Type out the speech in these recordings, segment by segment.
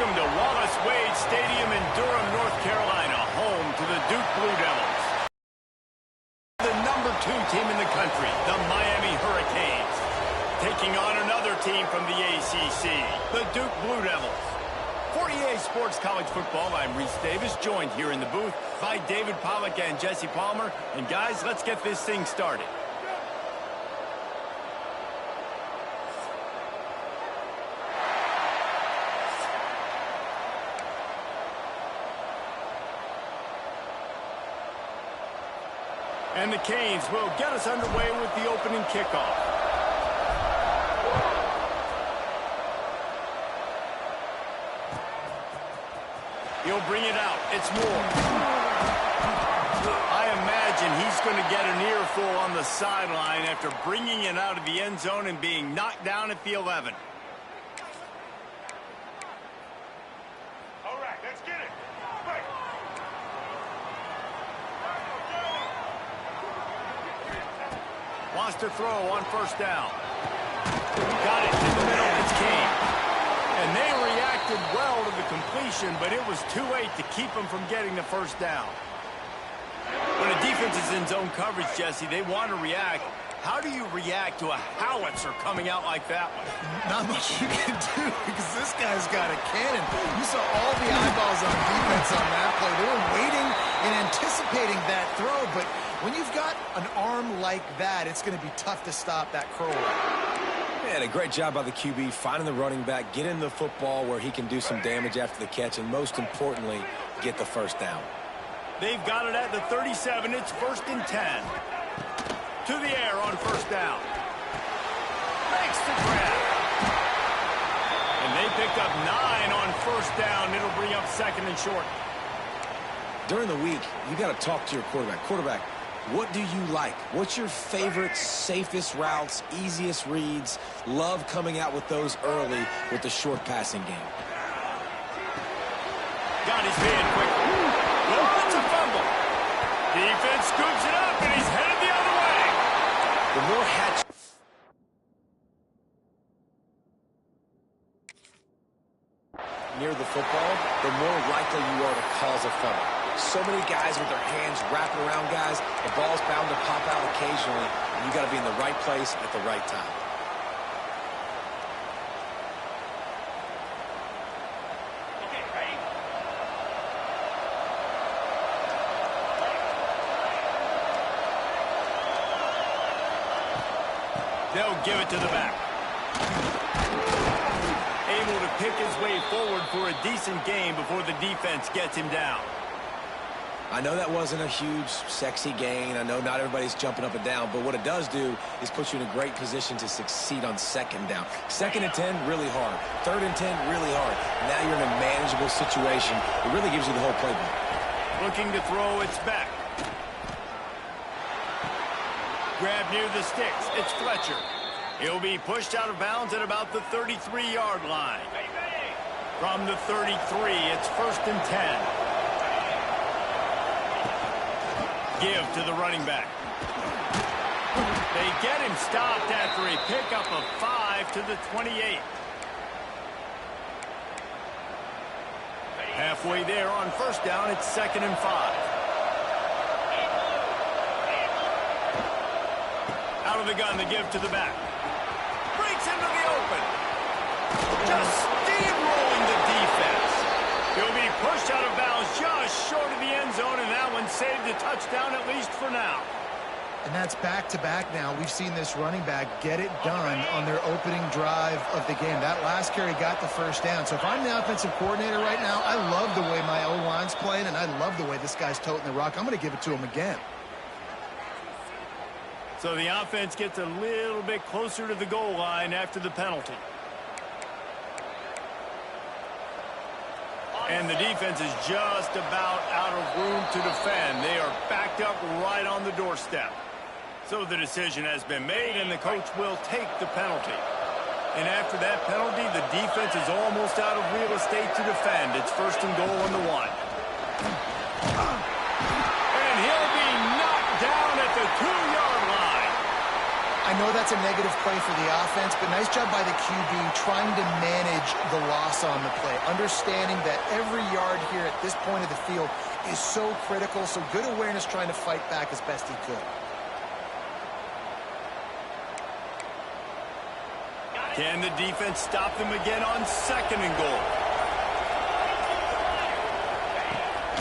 Welcome to Wallace Wade Stadium in Durham, North Carolina, home to the Duke Blue Devils. The #2 team in the country, the Miami Hurricanes, taking on another team from the ACC, the Duke Blue Devils. For EA Sports College Football, I'm Reese Davis, joined here in the booth by David Pollack and Jesse Palmer. And guys, let's get this thing started. And the Canes will get us underway with the opening kickoff. He'll bring it out. It's Moore. I imagine he's going to get an earful on the sideline after bringing it out of the end zone and being knocked down at the 11. All right, let's get it. Right. Wants to throw on first down. Got it in the middle. It's King. And they reacted well to the completion, but it was too late to keep them from getting the first down. When a defense is in zone coverage, Jesse, they want to react. How do you react to a howitzer coming out like that one? Not much you can do because this guy's got a cannon. You saw all the eyeballs on defense on that play. They were waiting and anticipating that throw, but when you've got an arm like that, it's going to be tough to stop that curl. Man, a great job by the QB, finding the running back, getting the football where he can do some damage after the catch, and most importantly, get the first down. They've got it at the 37. It's 1st and 10. To the air on first down. Makes the grab. And they picked up 9 on first down. It'll bring up 2nd and short. During the week, you got to talk to your quarterback. Quarterback, what do you like? What's your favorite, safest routes, easiest reads? Love coming out with those early with the short passing game. Got his man quickly. Oh, it's a fumble. Defense scoops it up, and he's headed the other way. The more hatch... near the football, the more likely you are to cause a fumble. So many guys with their hands wrapping around guys, the ball's bound to pop out occasionally, and you got to be in the right place at the right time. Okay, ready? They'll give it to the back. Able to pick his way forward for a decent game before the defense gets him down. I know that wasn't a huge, sexy gain. I know not everybody's jumping up and down, but what it does do is put you in a great position to succeed on 2nd down. 2nd and 10, really hard. 3rd and 10, really hard. Now you're in a manageable situation. It really gives you the whole playbook. Looking to throw, it's back. Grab near the sticks. It's Fletcher. He'll be pushed out of bounds at about the 33-yard line. From the 33, it's 1st and 10. Give to the running back. They get him stopped after a pickup of 5 to the 28. Halfway there on first down, it's 2nd and 5. Out of the gun, the give to the back. Breaks into the open. Just steamrolling the defense. He'll be pushed out of bounds just short of the end zone, and that one saved a touchdown at least for now. And that's back-to-back now. We've seen this running back get it done on their opening drive of the game. That last carry got the first down. So if I'm the offensive coordinator right now, I love the way my O-line's playing, and I love the way this guy's toting the rock. I'm going to give it to him again. So the offense gets a little bit closer to the goal line after the penalty. And the defense is just about out of room to defend. They are backed up right on the doorstep. So the decision has been made, and the coach will take the penalty. And after that penalty, the defense is almost out of real estate to defend. It's 1st and goal on the 1. And he'll be knocked down at the 2-yard line. I know that's a negative play for the offense, but nice job by the QB trying to manage the loss on the play, understanding that every yard here at this point of the field is so critical, so good awareness trying to fight back as best he could. Can the defense stop them again on 2nd and goal?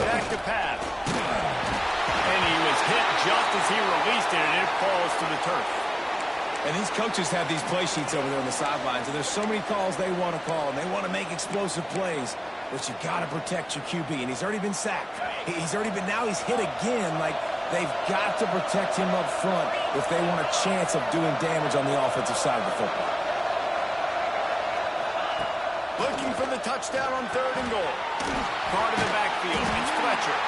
Back to pass. And he was hit just as he released it, and it falls to the turf. And these coaches have these play sheets over there on the sidelines, and there's so many calls they want to call, and they want to make explosive plays, but you got to protect your QB, and he's already been sacked. Now he's hit again. Like, they've got to protect him up front if they want a chance of doing damage on the offensive side of the football. Looking for the touchdown on 3rd and goal. Caught in the backfield. It's Fletcher.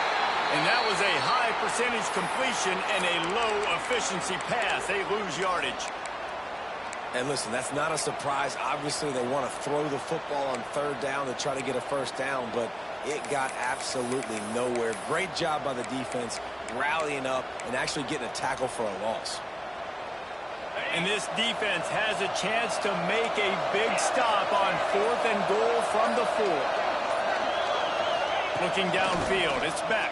And that was a high percentage completion and a low efficiency pass. They lose yardage. And listen, that's not a surprise. Obviously, they want to throw the football on 3rd down to try to get a 1st down, but it got absolutely nowhere. Great job by the defense rallying up and actually getting a tackle for a loss. And this defense has a chance to make a big stop on 4th and goal from the 4. Looking downfield, it's back.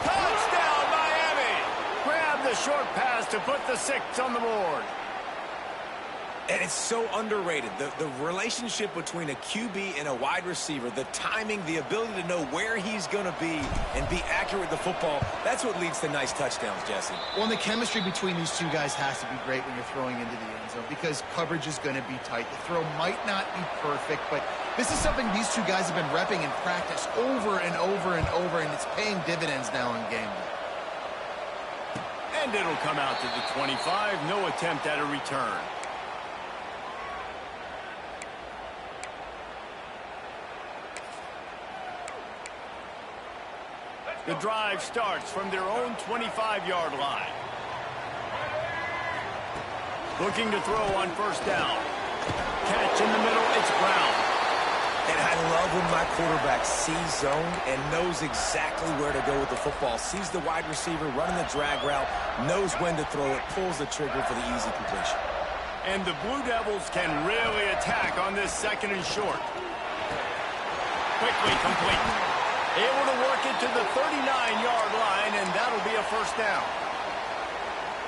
Touchdown, Miami! Grab the short pass to put the 6 on the board. And it's so underrated. The relationship between a QB and a wide receiver, the timing, the ability to know where he's going to be and be accurate with the football, that's what leads to nice touchdowns, Jesse. Well, and the chemistry between these two guys has to be great when you're throwing into the end zone because coverage is going to be tight. The throw might not be perfect, but this is something these two guys have been repping in practice over and over and over, and it's paying dividends now in game day. And it'll come out to the 25. No attempt at a return. The drive starts from their own 25-yard line. Looking to throw on 1st down. Catch in the middle, it's Brown. And I love when my quarterback sees zone and knows exactly where to go with the football. Sees the wide receiver running the drag route, knows when to throw it, pulls the trigger for the easy completion. And the Blue Devils can really attack on this 2nd and short. Quickly complete. Able to work it to the 39-yard line, and that'll be a 1st down.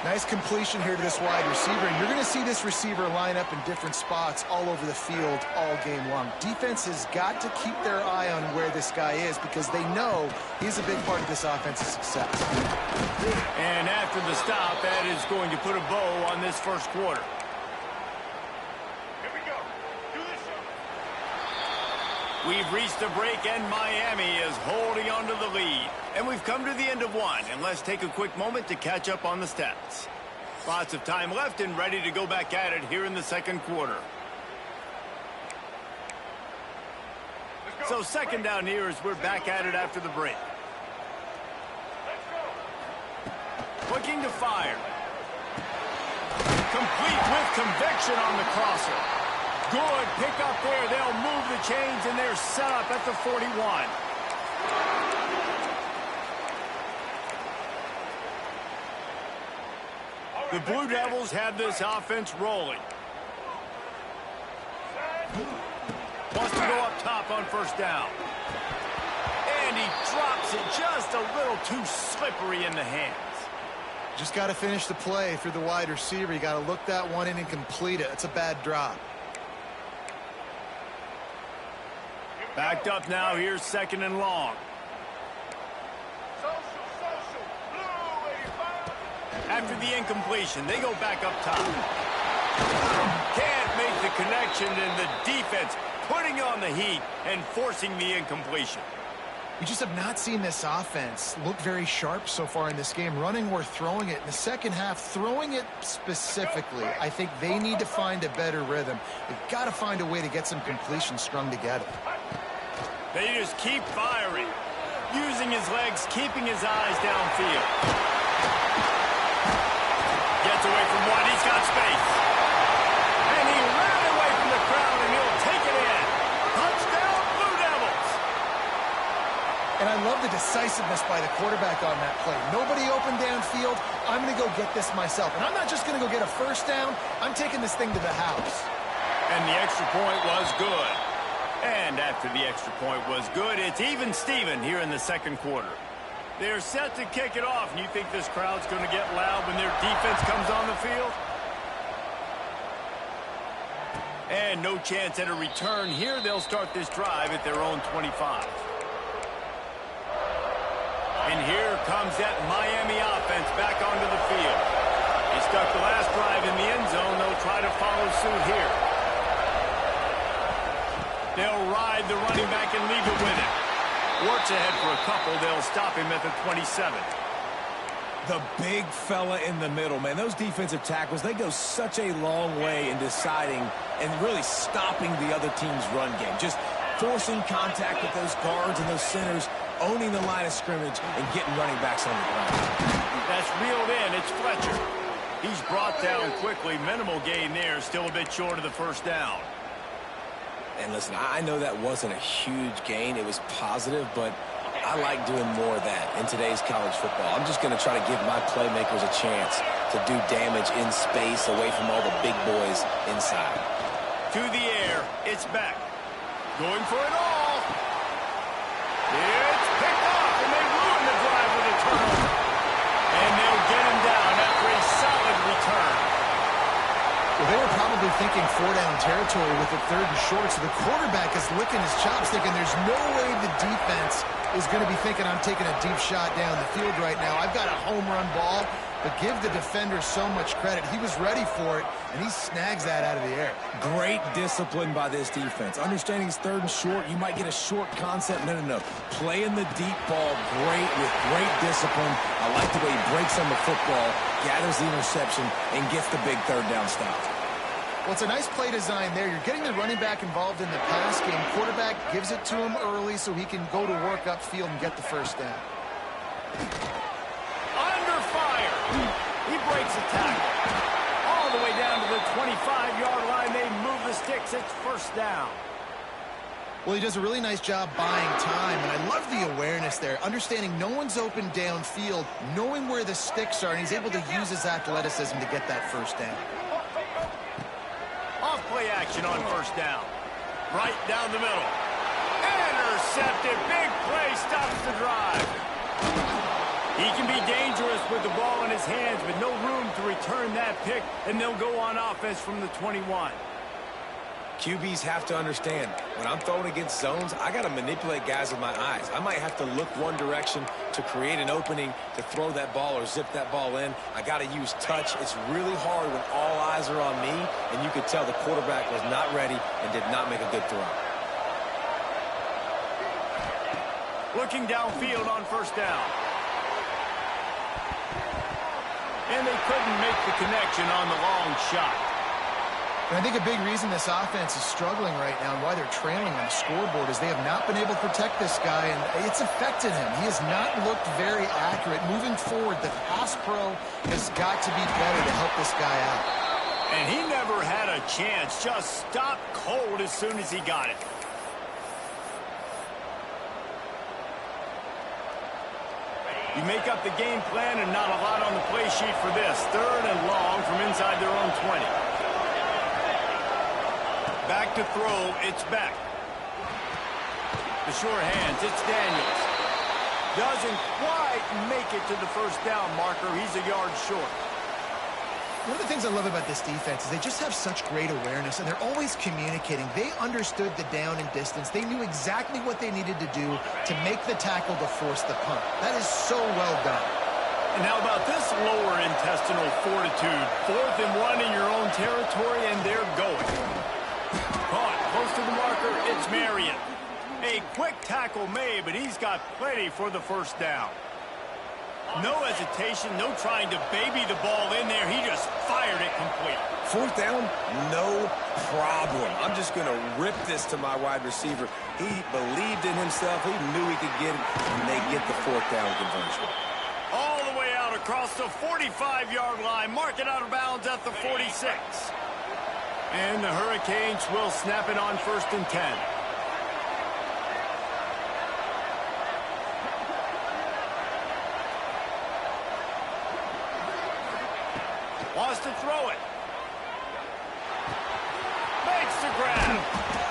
Nice completion here to this wide receiver, and you're going to see this receiver line up in different spots all over the field all game long. Defense has got to keep their eye on where this guy is because they know he's a big part of this offense's success. And after the stop, that is going to put a bow on this 1st quarter. We've reached the break, and Miami is holding on to the lead. And we've come to the end of 1, and let's take a quick moment to catch up on the stats. Lots of time left and ready to go back at it here in the 2nd quarter. So 2nd down here as we're back at it after the break. Looking to fire. Complete with conviction on the crosser. Good pick up there. They'll move the chains, and they're set up at the 41. The Blue Devils have this offense rolling. Wants to go up top on 1st down. And he drops it just a little too slippery in the hands. Just got to finish the play for the wide receiver. You got to look that one in and complete it. It's a bad drop. Backed up now. Here's 2nd and long. After the incompletion, they go back up top. Can't make the connection, and the defense putting on the heat and forcing the incompletion. We just have not seen this offense look very sharp so far in this game, running or throwing it. In the second half, throwing it specifically, I think they need to find a better rhythm. They've got to find a way to get some completions strung together. They just keep firing, using his legs, keeping his eyes downfield. Gets away from one, he's got space. And he ran away from the crowd, and he'll take it in. Touchdown, Blue Devils! And I love the decisiveness by the quarterback on that play. Nobody open downfield. I'm going to go get this myself. And I'm not just going to go get a first down. I'm taking this thing to the house. And the extra point was good. And after the extra point was good, it's even Steven here in the second quarter. They're set to kick it off, and you think this crowd's going to get loud when their defense comes on the field? And no chance at a return here. They'll start this drive at their own 25. And here comes that Miami offense back onto the field. They stuck the last drive in the end zone. They'll try to follow suit here. They'll ride the running back and leave it with him. Works ahead for a couple. They'll stop him at the 27. The big fella in the middle, man. Those defensive tackles, they go such a long way in deciding and really stopping the other team's run game. Just forcing contact with those guards and those centers, owning the line of scrimmage, and getting running backs on the ground. That's reeled in. It's Fletcher. He's brought down quickly. Minimal gain there. Still a bit short of the first down. And listen, I know that wasn't a huge gain. It was positive, but I like doing more of that in today's college football. I'm just going to try to give my playmakers a chance to do damage in space away from all the big boys inside. To the air. It's back. Going for it all. It's picked off, and they ruin the drive with a turnover. And they'll get him down after a solid return. Well, they were probably thinking four-down territory with the third and short, so the quarterback is licking his chops, thinking there's no way the defense is going to be thinking I'm taking a deep shot down the field right now. I've got a home run ball, but give the defender so much credit. He was ready for it, and he snags that out of the air. Great discipline by this defense. Understanding it's third and short, you might get a short concept. No. Playing the deep ball great with great discipline. I like the way he breaks on the football, gathers the interception, and gets the big third down stop. Well, it's a nice play design there. You're getting the running back involved in the pass game. Quarterback gives it to him early so he can go to work upfield and get the first down. Under fire. He breaks a tackle. All the way down to the 25-yard line. They move the sticks. It's first down. Well, he does a really nice job buying time, and I love the awareness there. Understanding no one's open downfield, knowing where the sticks are, and he's able to use his athleticism to get that first down. Off-play action on first down. Right down the middle. Intercepted. Big play stops the drive. He can be dangerous with the ball in his hands, but no room to return that pick, and they'll go on offense from the 21. QBs have to understand, when I'm throwing against zones, I got to manipulate guys with my eyes. I might have to look one direction to create an opening to throw that ball or zip that ball in. I got to use touch. It's really hard when all eyes are on me, and you could tell the quarterback was not ready and did not make a good throw. Looking downfield on first down. And they couldn't make the connection on the long shot. And I think a big reason this offense is struggling right now and why they're trailing on the scoreboard is they have not been able to protect this guy, and it's affected him. He has not looked very accurate. Moving forward, the pass pro has got to be better to help this guy out. And he never had a chance. Just stopped cold as soon as he got it. You make up the game plan and not a lot on the play sheet for this. Third and long from inside their own 20. Back to throw, it's back. The sure hands, it's Daniels. Doesn't quite make it to the first down marker. He's a yard short. One of the things I love about this defense is they just have such great awareness, and they're always communicating. They understood the down and distance. They knew exactly what they needed to do to make the tackle to force the punt. That is so well done. And how about this lower intestinal fortitude? 4th and 1 in your own territory, and they're going. Caught close to the marker, it's Marion. A quick tackle made, but he's got plenty for the first down. No hesitation, no trying to baby the ball in there. He just fired it complete. Fourth down, no problem. I'm just going to rip this to my wide receiver. He believed in himself. He knew he could get it, and they get the fourth down conversion. All the way out across the 45-yard line. Mark it out of bounds at the 46. And the Hurricanes will snap it on 1st and 10.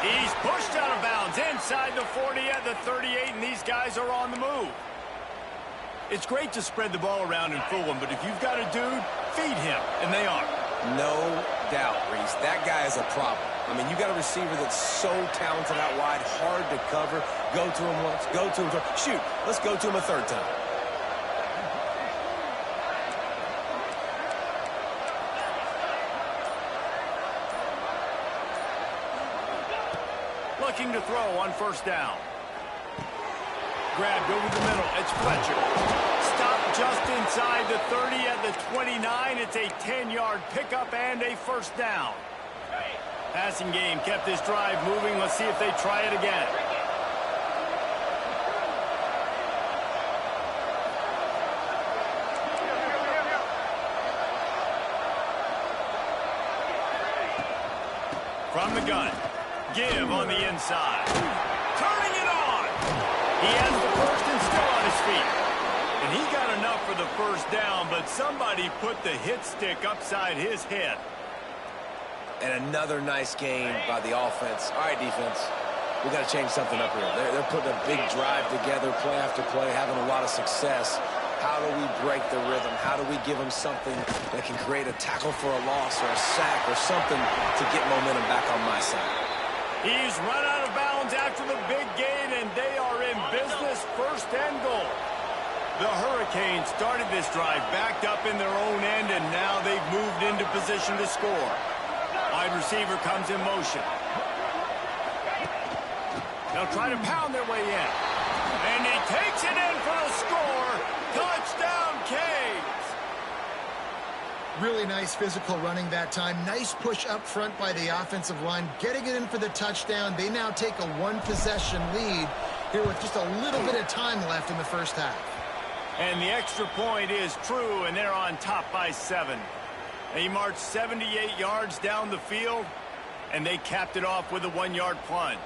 He's pushed out of bounds inside the 40 at the 38, and these guys are on the move. It's great to spread the ball around and fool him, but if you've got a dude, feed him, and they are. No doubt, Reese. That guy is a problem. I mean, you got a receiver that's so talented out wide, hard to cover. Go to him once, go to him twice. Shoot, let's go to him a third time. Looking to throw on first down. Grabbed over the middle. It's Fletcher. Stopped just inside the 30 at the 29. It's a 10-yard pickup and a first down. Passing game kept this drive moving. Let's see if they try it again. From the gun. Give on the inside. Turning it on. He has the first and still on his feet. And he got enough for the first down, but somebody put the hit stick upside his head. And another nice game by the offense. All right, defense, we got to change something up here. They're putting a big drive together, play after play, having a lot of success. How do we break the rhythm? How do we give them something that can create a tackle for a loss or a sack or something to get momentum back on my side? He's run out of bounds after the big gain, and they are in business, first and goal. The Hurricanes started this drive backed up in their own end, and now they've moved into position to score. Wide receiver comes in motion. They'll try to pound their way in. And he takes it in for the score. Touchdown, Canes! Really nice physical running that time. Nice push up front by the offensive line, getting it in for the touchdown. They now take a one-possession lead here with just a little bit of time left in the first half. And the extra point is true, and they're on top by 7. They marched 78 yards down the field, and they capped it off with a 1-yard plunge.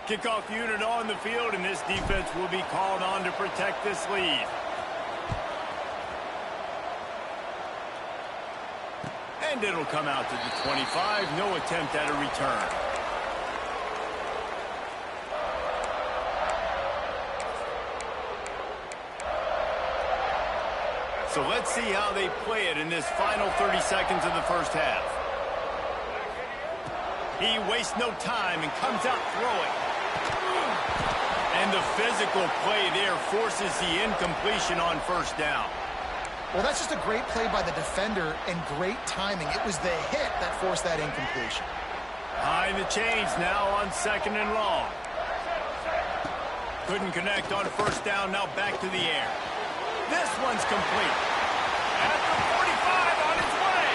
Kickoff unit on the field, and this defense will be called on to protect this lead. And it'll come out to the 25. No attempt at a return. So let's see how they play it in this final 30 seconds of the first half. He wastes no time and comes out throwing. And the physical play there forces the incompletion on first down. Well, that's just a great play by the defender and great timing. It was the hit that forced that incompletion. Behind the chains now on second and long. Couldn't connect on first down, now back to the air. This one's complete. At the 45 on its way.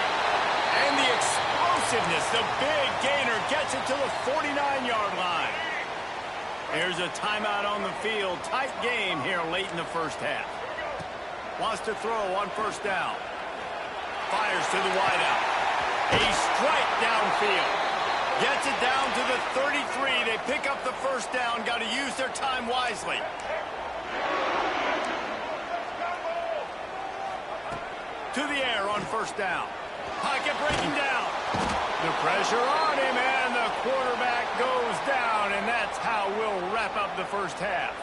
And the explosiveness, the big gainer gets it to the 49-yard line. Here's a timeout on the field. Tight game here late in the first half. Wants to throw on first down. Fires to the wideout. A strike downfield. Gets it down to the 33. They pick up the first down. Got to use their time wisely. To the air on first down. Pocket breaking down. The pressure on him, and the quarterback goes down, and that's how we'll wrap up the first half.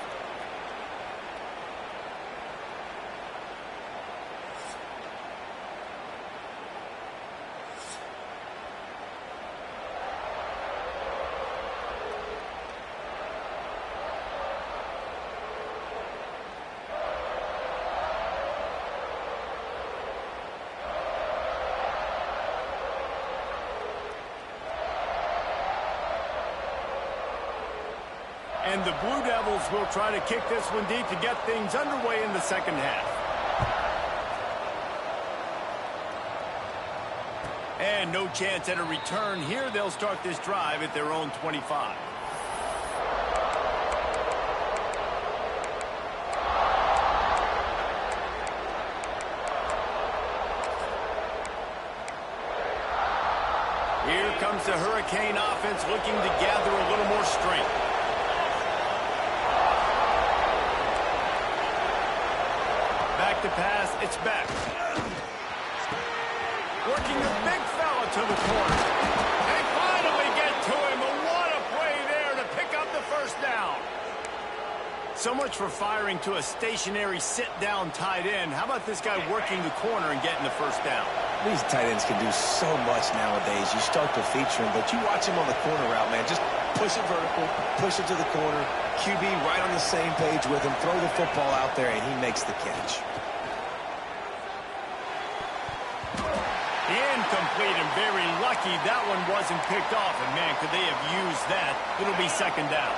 And the Blue Devils will try to kick this one deep to get things underway in the second half. And no chance at a return here. They'll start this drive at their own 25. Here comes the Hurricane offense looking to gather a little more strength. So much for firing to a stationary sit-down tight end. How about this guy working the corner and getting the first down? These tight ends can do so much nowadays. You start to feature them, but you watch him on the corner route, man. Just push it vertical, push it to the corner. QB right on the same page with him. Throw the football out there, and he makes the catch. Incomplete, and very lucky that one wasn't picked off. And, man, could they have used that? It'll be second down.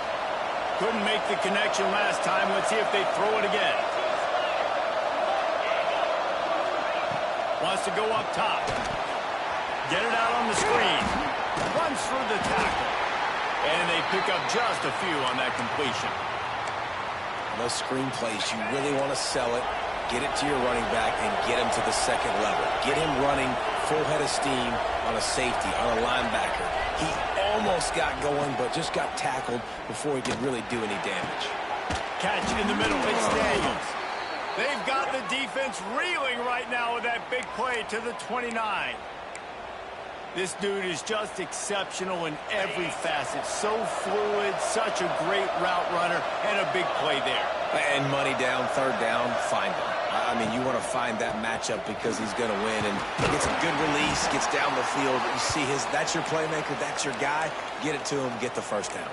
Couldn't make the connection last time. Let's see if they throw it again. Wants to go up top. Get it out on the screen. Runs through the tackle. And they pick up just a few on that completion. Those screen plays, you really want to sell it. Get it to your running back and get him to the second level. Get him running full head of steam on a safety, on a linebacker. He almost got going, but just got tackled before he could really do any damage. Catch in the middle. It's Daniels. They've got the defense reeling right now with that big play to the 29. This dude is just exceptional in every facet. So fluid, such a great route runner, and a big play there. And money down, third down, find him. I mean, you want to find that matchup because he's going to win. And he gets a good release, gets down the field. You see that's your playmaker, that's your guy. Get it to him, get the first down.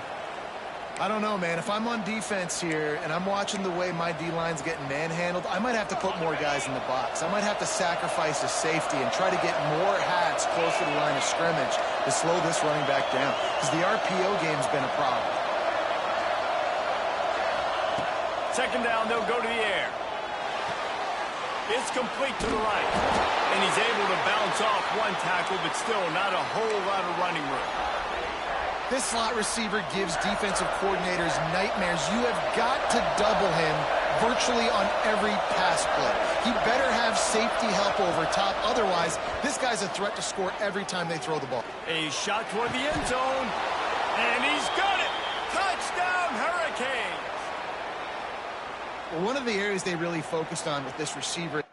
I don't know, man. If I'm on defense here and I'm watching the way my D-line's getting manhandled, I might have to put more guys in the box. I might have to sacrifice a safety and try to get more hats close to the line of scrimmage to slow this running back down, because the RPO game's been a problem. Second down, they'll go to the air. It's complete to the right. And he's able to bounce off one tackle, but still not a whole lot of running room. This slot receiver gives defensive coordinators nightmares. You have got to double him virtually on every pass play. He better have safety help over top. Otherwise, this guy's a threat to score every time they throw the ball. A shot toward the end zone. And he's got it. Touchdown, Hurricanes. Well, one of the areas they really focused on with this receiver